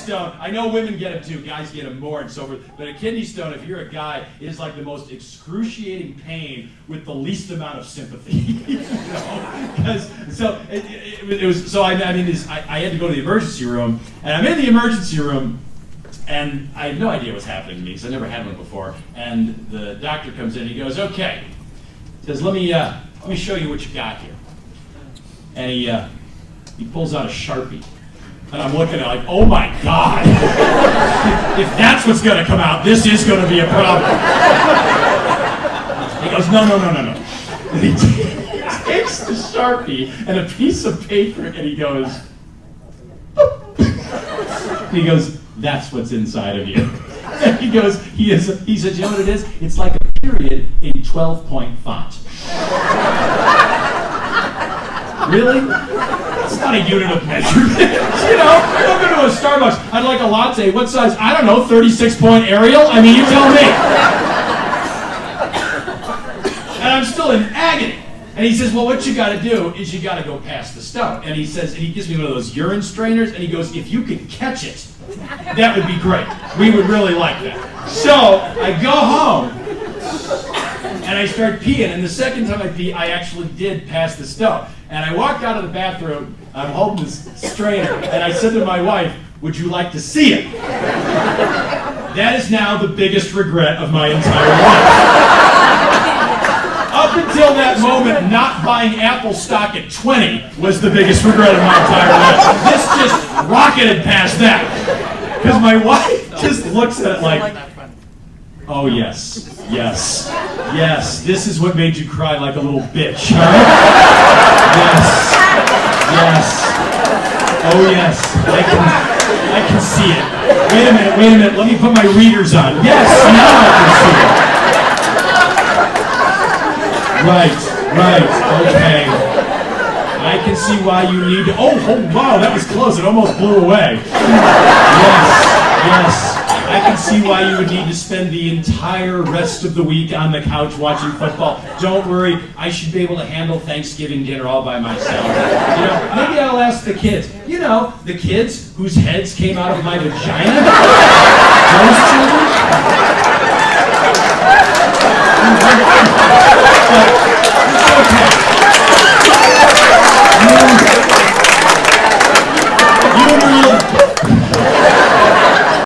stone, I know women get them too, guys get them more and so forth, but a kidney stone, if you're a guy, is like the most excruciating pain with the least amount of sympathy. You know? I had to go to the emergency room, and I'm in the emergency room, and I had no idea what's happening to me because I never had one before. And the doctor comes in, and he goes, "Okay," he says, "Let me show you what you got here." And he pulls out a Sharpie. And I'm looking at it like, oh my God. If that's what's going to come out, this is going to be a problem. He goes, no. And he takes the Sharpie and a piece of paper and he goes, that's what's inside of you. And he says, you know what it is? It's like a period in 12-point font. Really? It's not a unit of measurement. You know, I'm going to a Starbucks. I'd like a latte. What size? I don't know, 36-point Arial? I mean, you tell me. And I'm still in agony. And he says, well, what you got to do is you got to go past the stone. And he says, and he gives me one of those urine strainers, and he goes, if you could catch it, that would be great. We would really like that. So I go home, and I start peeing. And the second time I pee, I actually did pass the stone. And I walked out of the bathroom, I'm holding this strainer, and I said to my wife, would you like to see it? That is now the biggest regret of my entire life. Up until that moment, not buying Apple stock at 20 was the biggest regret of my entire life. This just rocketed past that. Because my wife just looks at it like, oh yes, this is what made you cry like a little bitch, huh? Yes. Oh yes, I can see it. Wait a minute, let me put my readers on. Yes, now I can see it. Right, okay. I can see why you need to, oh wow, that was close, it almost blew away. Yes. I can see why you would need to spend the entire rest of the week on the couch watching football. Don't worry, I should be able to handle Thanksgiving dinner all by myself. You know, maybe I'll ask the kids. You know, the kids whose heads came out of my vagina? Those children?